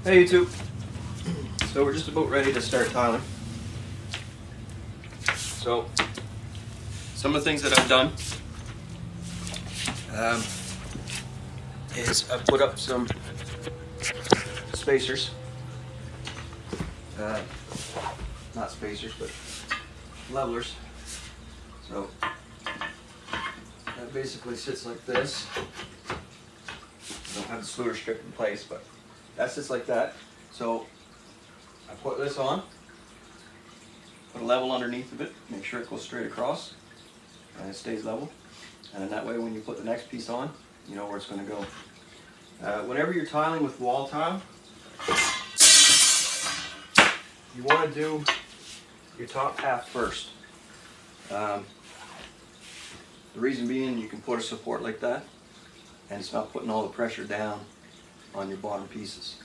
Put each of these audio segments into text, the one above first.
Hey YouTube. So we're just about ready to start tiling. So some of the things that I've done is I've put up some spacers. Not spacers, but levelers. So that basically sits like this. I don't have the sluicer strip in place, but that sits like that. So I put this on, put a level underneath of it, make sure it goes straight across and it stays level. And then that way when you put the next piece on, you know where it's going to go. Whenever you're tiling with wall tile, you want to do your top half first. The reason being, you can put a support like that and it's not putting all the pressure down on your bottom pieces.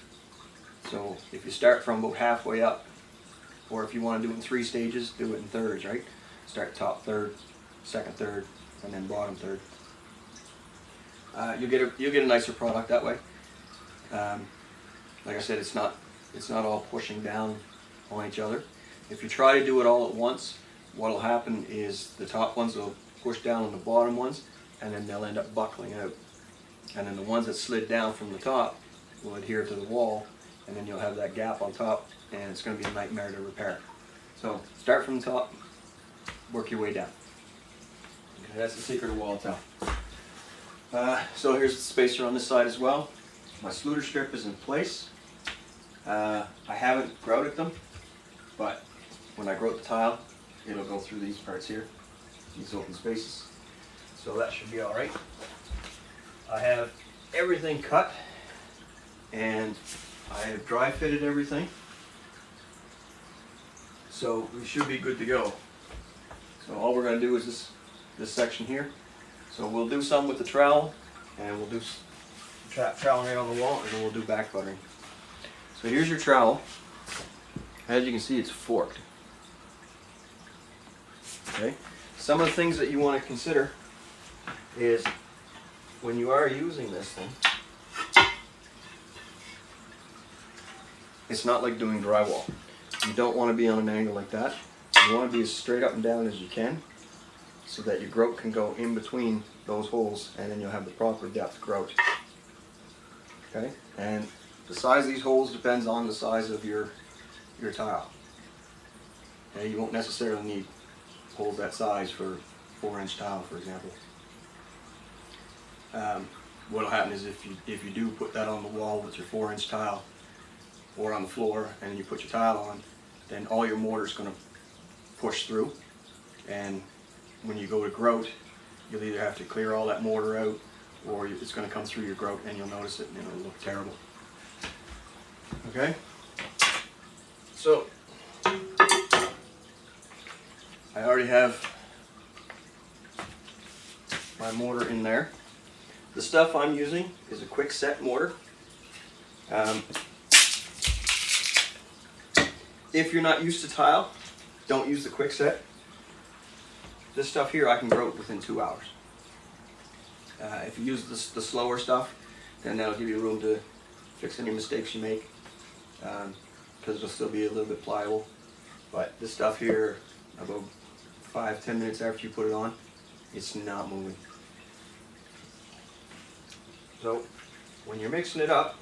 So if you start from about halfway up, or if you want to do it in 3 stages, do it in thirds, right? Start top third, second third, and then bottom third. You'll get a nicer product that way. Like I said, it's not all pushing down on each other. If you try to do it all at once, what will happen is the top ones will push down on the bottom ones, and then they'll end up buckling out. And then the ones that slid down from the top will adhere to the wall, and then you'll have that gap on top, and it's going to be a nightmare to repair. So start from the top, work your way down. Okay, that's the secret of wall tile. So here's the spacer on this side as well. My sluicer strip is in place. I haven't grouted them, but when I grout the tile, it'll go through these parts here, these open spaces. So that should be all right. I have everything cut, and I have dry fitted everything. So we should be good to go. So all we're going to do is this section here. So we'll do some with the trowel, and we'll do trowel right on the wall, and then we'll do back buttering. So here's your trowel. As you can see, it's forked. Okay. Some of the things that you want to consider is when you are using this thing, it's not like doing drywall. You don't want to be on an angle like that. You want to be as straight up and down as you can, so that your grout can go in between those holes, and then you'll have the proper depth grout. Okay, and the size of these holes depends on the size of your tile. Okay, you won't necessarily need holes that size for 4-inch tile, for example. What will happen is if you do put that on the wall with your 4-inch tile, or on the floor, and you put your tile on, then all your mortar is going to push through, and when you go to grout, you'll either have to clear all that mortar out, or it's going to come through your grout and you'll notice it and it'll look terrible. Okay? So I already have my mortar in there. The stuff I'm using is a quick set mortar. If you're not used to tile, don't use the quick set. This stuff here I can grout within 2 hours. If you use the slower stuff, then that'll give you room to fix any mistakes you make, because it'll still be a little bit pliable. But this stuff here, about 5-10 minutes after you put it on, it's not moving. So when you're mixing it up,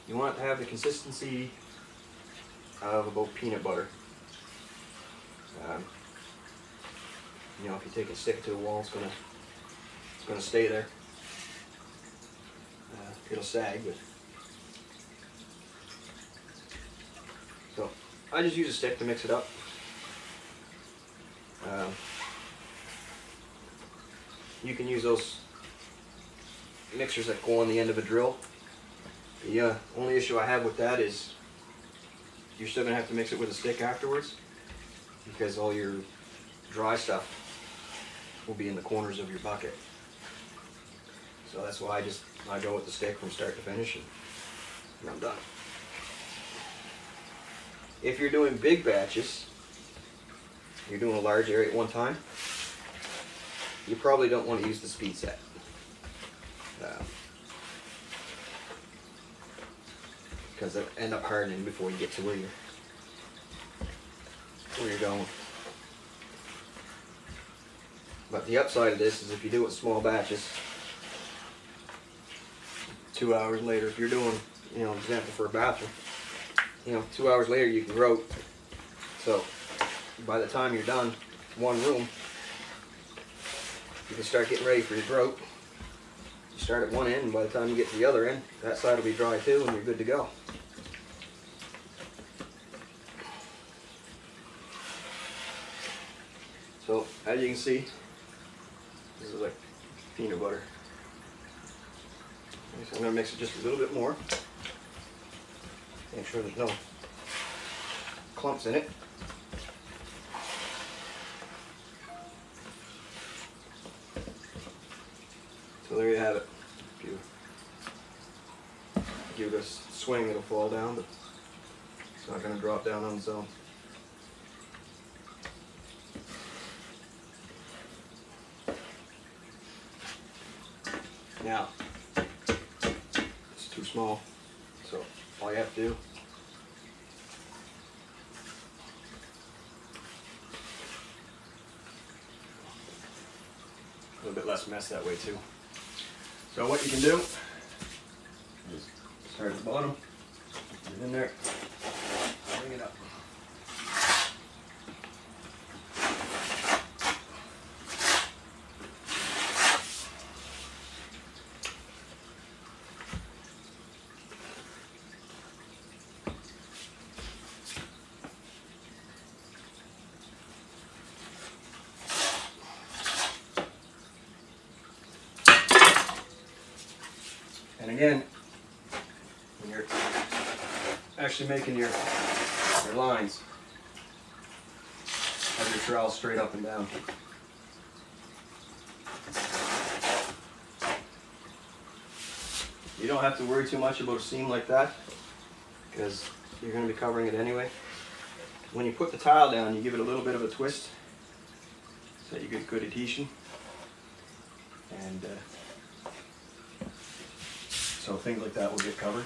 you want to have the consistency of about peanut butter. You know, if you take a stick to the wall, it's gonna stay there. It'll sag, but so I just use a stick to mix it up. You can use those mixers that go on the end of a drill. The only issue I have with that is you're still gonna have to mix it with a stick afterwards, because all your dry stuff will be in the corners of your bucket. So that's why I go with the stick from start to finish, and I'm done. If you're doing big batches, you're doing a large area at one time, you probably don't want to use the speed set. because they'll end up hardening before you get to where you're going. But the upside of this is if you do it in small batches, 2 hours later, if you're doing, example for a bathroom, 2 hours later you can grout. So by the time you're done one room, you can start getting ready for your grout. You start at one end, and by the time you get to the other end, that side will be dry too, and you're good to go. So as you can see, this is like peanut butter. Okay, so I'm going to mix it just a little bit more. Make sure there's no clumps in it. So there you have it. If you give it a swing, it'll fall down, but it's not going to drop down on its own. Now, it's too small, so all you have to do a little bit less mess that way too. So what you can do is start at the bottom, get it in there, bring it up. And again, when you're actually making your lines, have your trowel straight up and down. You don't have to worry too much about a seam like that because you're going to be covering it anyway. When you put the tile down, you give it a little bit of a twist so that you get good adhesion. And so things like that will get covered.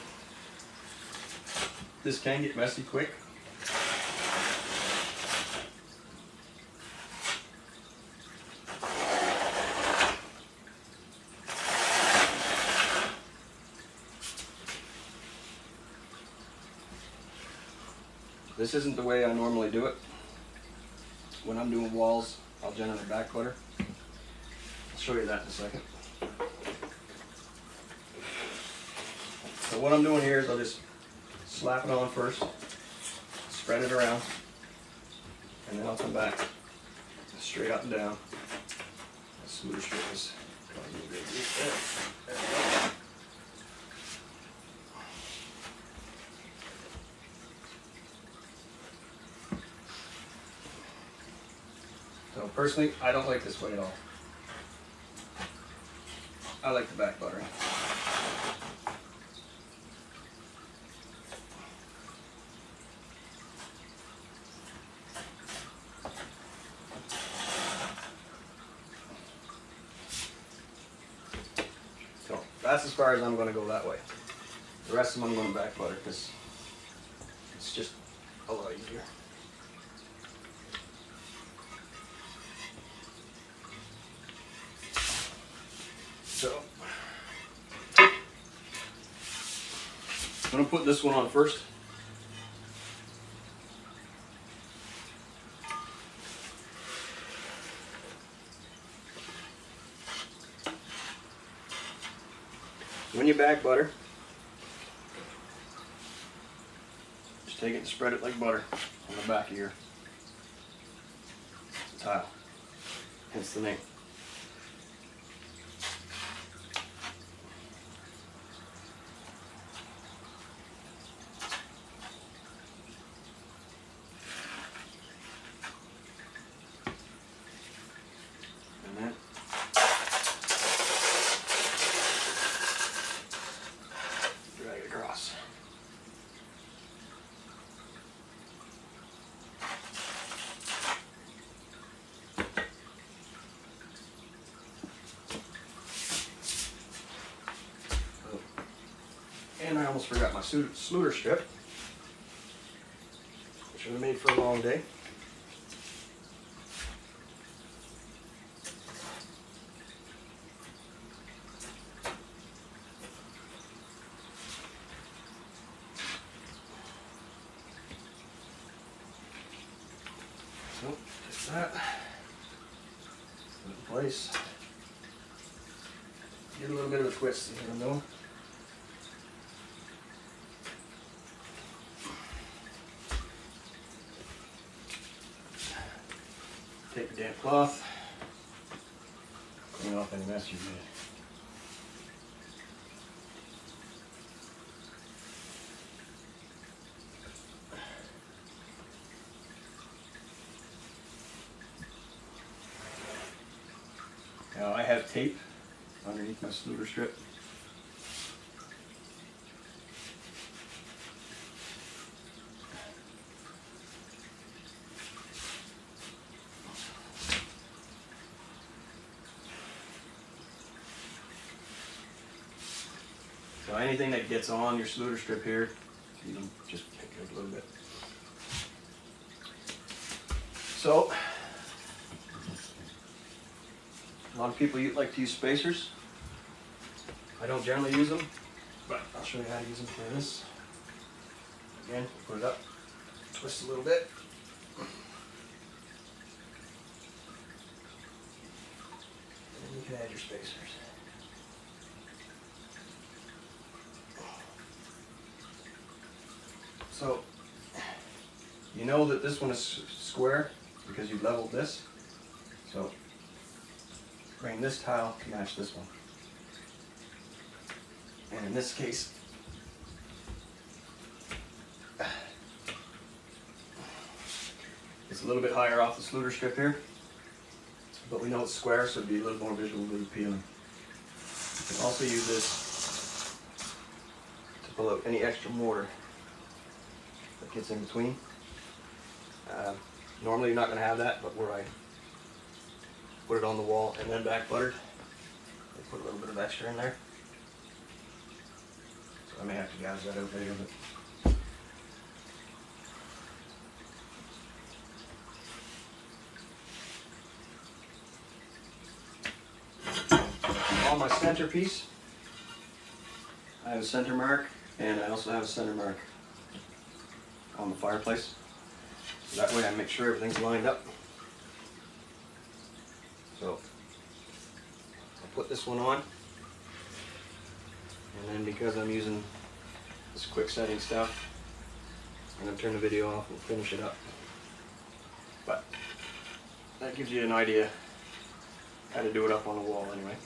This can get messy quick. This isn't the way I normally do it. When I'm doing walls, I'll generally back butter. I'll show you that in a second. So what I'm doing here is I'll just slap it on first, spread it around, and then I'll come back straight up and down. Smooth surface. So personally, I don't like this way at all. I like the back buttering. That's as far as I'm going to go that way. The rest of them I'm going to back butter because it's just a lot easier. So I'm going to put this one on first. When you back butter, just take it and spread it like butter on the back of your tile. Hence the name. And then drag it across. And I almost forgot my Sluter strip, which would have made for a long day. So, take that, put it in place. Get a little bit of a twist, you know. Take the damp cloth, clean off any mess you made. Now I have tape underneath my Sluter strip. So anything that gets on your Sluter strip here, you can just pick it up a little bit. So, a lot of people like to use spacers. I don't generally use them, but I'll show you how to use them for this. Again, put it up, twist a little bit. And then you can add your spacers. So, you know that this one is square because you leveled this. So, bring this tile to match this one. And in this case, it's a little bit higher off the Sluter strip here, but we know it's square, so it'd be a little more visually appealing. You can also use this to pull out any extra mortar that gets in between. Normally you're not going to have that, but where I put it on the wall and then back buttered, I put a little bit of extra in there. So I may have to gouge that out later, but on my centerpiece, I have a center mark, and I also have a center mark on the fireplace. So that way I make sure everything's lined up. So I'll put this one on, and then because I'm using this quick setting stuff, I'm going to turn the video off and finish it up. But that gives you an idea how to do it up on the wall anyway.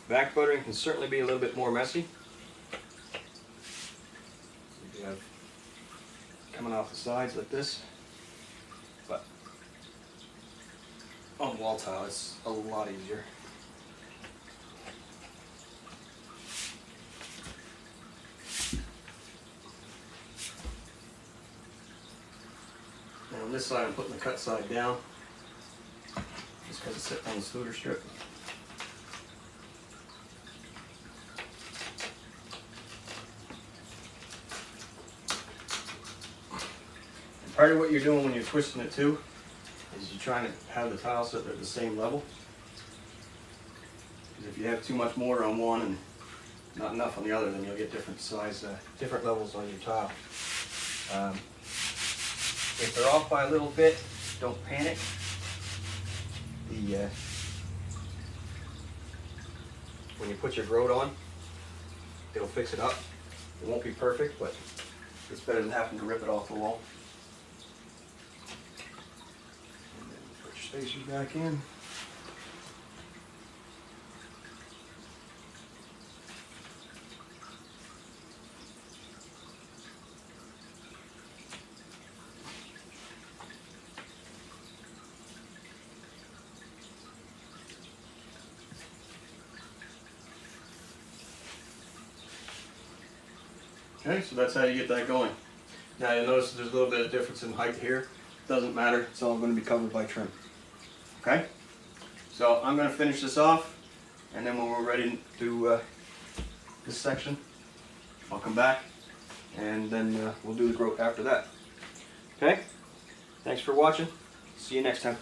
Back buttering can certainly be a little bit more messy. You have coming off the sides like this, but on wall tile it's a lot easier. Now on this side I'm putting the cut side down, just because it's sitting on the Sluter strip. Part of what you're doing when you're twisting it too is you're trying to have the tiles so they're at the same level. Because if you have too much mortar on one and not enough on the other, then you'll get different size, different levels on your tile. If they're off by a little bit, don't panic. When you put your grout on, it'll fix it up. It won't be perfect, but it's better than having to rip it off the wall. Spacers back in. Okay, so that's how you get that going. Now you'll notice there's a little bit of difference in height here. Doesn't matter, it's all going to be covered by trim. Okay, so I'm going to finish this off, and then when we're ready to do this section, I'll come back, and then we'll do the growth after that. Okay, thanks for watching. See you next time.